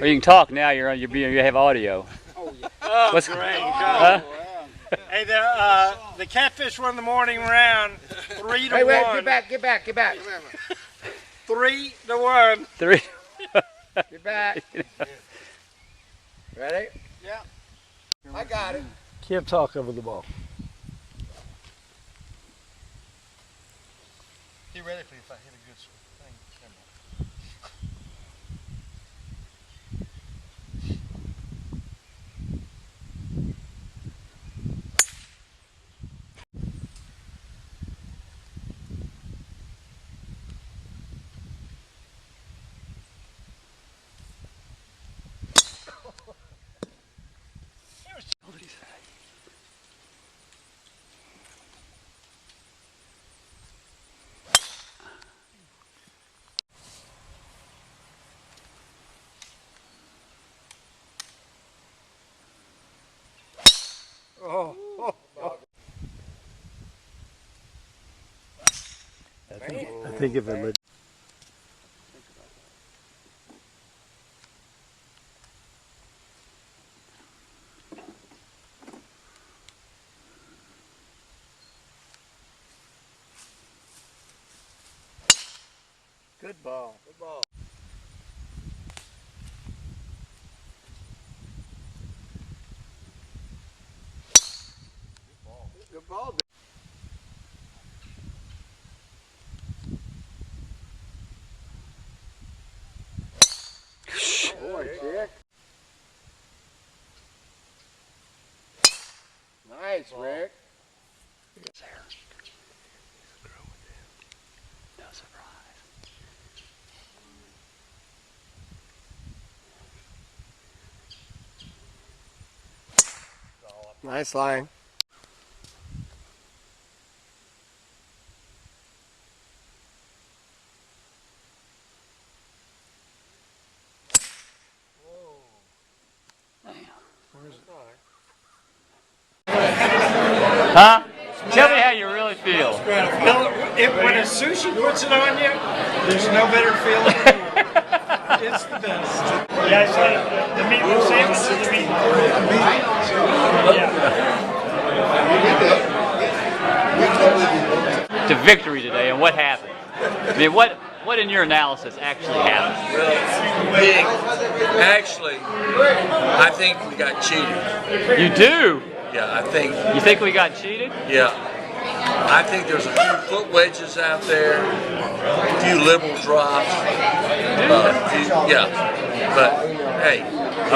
Or you can talk now. You have audio. Oh, yeah. Oh, what's great. Huh? Hey, the catfish won the morning round 3 to 1. Wait, get back. 3 to 1. 3. Get back. Ready? Yeah. I got it. Can't talk over the ball. Be ready for you if I hit a good thing. Oh. I think if it Good ball. Good ball. Boy, Chick. Nice, Rick. No surprise. Nice line. Huh? Tell me how you really feel. When a sushi puts it on you, there's no better feeling. It's the best. Yeah, I said the meatloaf sandwich is the meat. Yeah. To victory today, and what happened? I mean, what in your analysis actually happened? Big. Actually, I think we got cheated. You do? Yeah, I think. You think we got cheated? Yeah. I think there's a few foot wedges out there, a few liberal drops. Yeah. But, hey.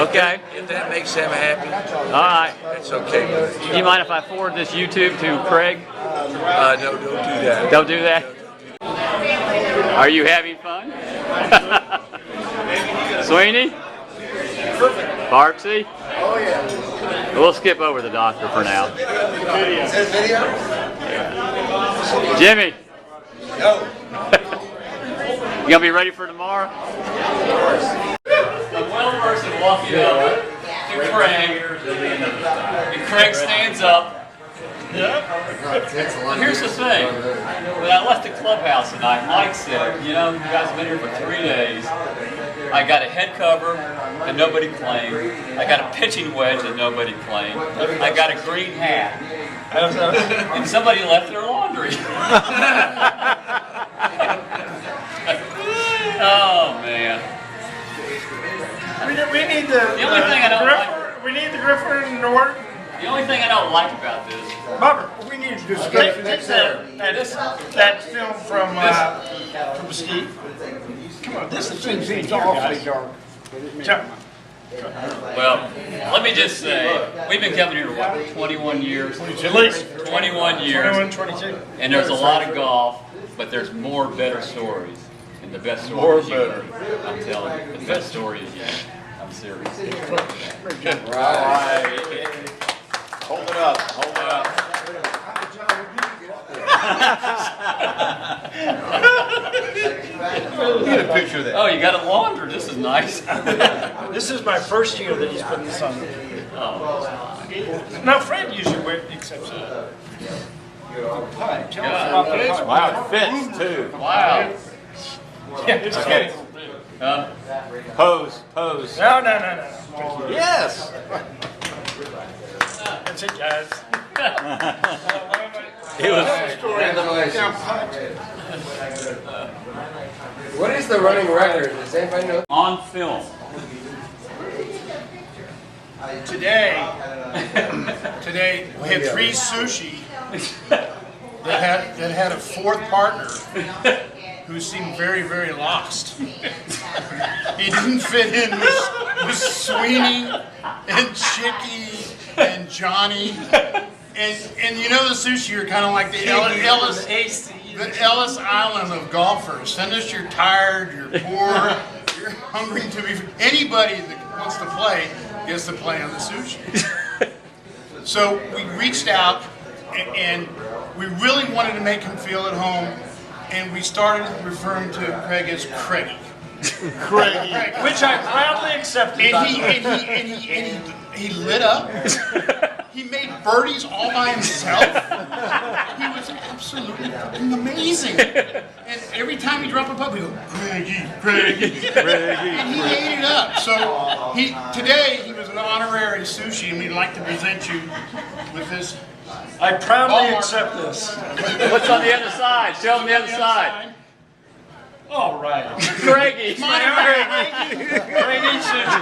Okay. If that makes them happy, All right. it's okay. Do you mind if I forward this YouTube to Craig? No, don't do that. Don't do that? Are you having fun? Sweeney? Barksy? Oh, yeah. We'll skip over the doctor for now. Jimmy? No. You gonna be ready for tomorrow? A well person walking up to Craig, and Craig stands up. Here's the thing. When I left the clubhouse tonight, Mike said, you know, you guys have been here for 3 days. I got a head cover that nobody claimed. I got a pitching wedge that nobody claimed. I got a green hat. And somebody left their laundry. Oh, man. We need the only thing I don't like. We need the gripper and the work. The only thing I don't like about this. Bubber, we need to do that film from Steve. Come on, this seems awfully dark. Well, let me just say, we've been coming here for what, 21 years? At least 21 years. 21, 22. And there's a lot of golf, but there's more better stories. And the best story is you. I'm telling you, the best story is you. I'm serious. Right. Hold it up. Get a picture of that. Oh, you got a launder. This is nice. This is my first year that he's putting this on. Oh, No, Fred usually accepts it. Wow, it fits too. wow. Yeah, it's Okay. Pose, pose. No. Yes. That's it, guys. It was. What is the running record? Does anybody know? On film. Today we had 3 sushi that had a 4th partner who seemed very, very lost. He didn't fit in with Sweeney and Chicky and Johnny. And you know the sushi are kind of like the Ellis Island of golfers. Finish, you're tired, you're poor, you're hungry to be. Anybody that wants to play gets to play on the sushi. So we reached out and we really wanted to make him feel at home, and we started referring to Craig as Craigie. Craigie. Which I proudly accepted. And he lit up. He made birdies all by himself. He was absolutely fucking amazing. And every time he dropped a putt, we go, Craigie. And he ate it up. So today he was an honorary sushi, and we'd like to present you with this. I proudly accept this. What's on the other side? Show them the other side. All right. Craigie. Craigie sushi.